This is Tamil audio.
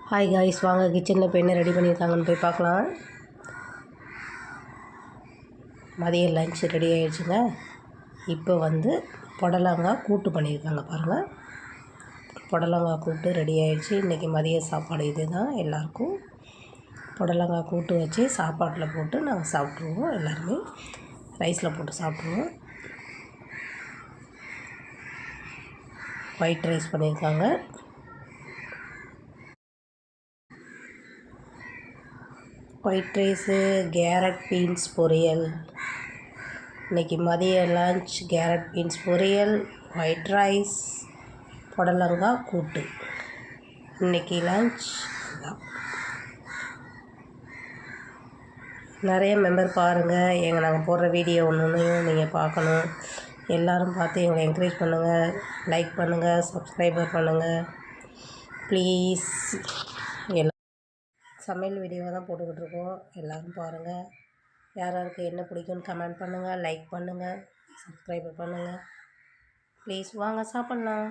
ஹாய் காய்ஸ், வாங்க கிச்சனில் இப்போ என்ன ரெடி பண்ணியிருக்காங்கன்னு போய் பார்க்கலாம். மதியம் லஞ்ச் ரெடி ஆகிடுச்சுங்க. இப்போ புடலங்காய் கூட்டு பண்ணியிருக்காங்க பாருங்கள். புடலங்காய் கூட்டு ரெடி ஆகிடுச்சு. இன்றைக்கி மதிய சாப்பாடு இது தான் எல்லாேருக்கும். புடலங்காய் கூட்டு வச்சு சாப்பாட்டில் போட்டு நாங்கள் சாப்பிட்ருவோம். எல்லாருமே ரைஸில் போட்டு சாப்பிட்ருவோம். ஒயிட் ரைஸ் பண்ணியிருக்காங்க. ஒயிட் ரைஸு, கேரட் பீன்ஸ் பொரியல். இன்றைக்கி மதிய லஞ்ச் கேரட் பீன்ஸ் பொரியல், ஒயிட் ரைஸ், புடலங்காய் கூட்டு. இன்றைக்கி லஞ்ச் தான். நிறைய மெம்பர் பாருங்கள். நாங்கள் போடுற வீடியோ ஒன்றையும் நீங்கள் பார்க்கணும். எல்லோரும் பார்த்து எங்களை என்கரேஜ் பண்ணுங்கள், லைக் பண்ணுங்கள், சப்ஸ்கிரைபர் பண்ணுங்கள் ப்ளீஸ். சமையல் வீடியோ தான் போட்டுக்கிட்டு இருக்கோம். எல்லோரும் பாருங்கள். யாருக்கு என்ன பிடிக்கும்னு கமெண்ட் பண்ணுங்கள், லைக் பண்ணுங்கள், சப்ஸ்கிரைப் பண்ணுங்கள் ப்ளீஸ். வாங்க சாப்பிட்லாம்.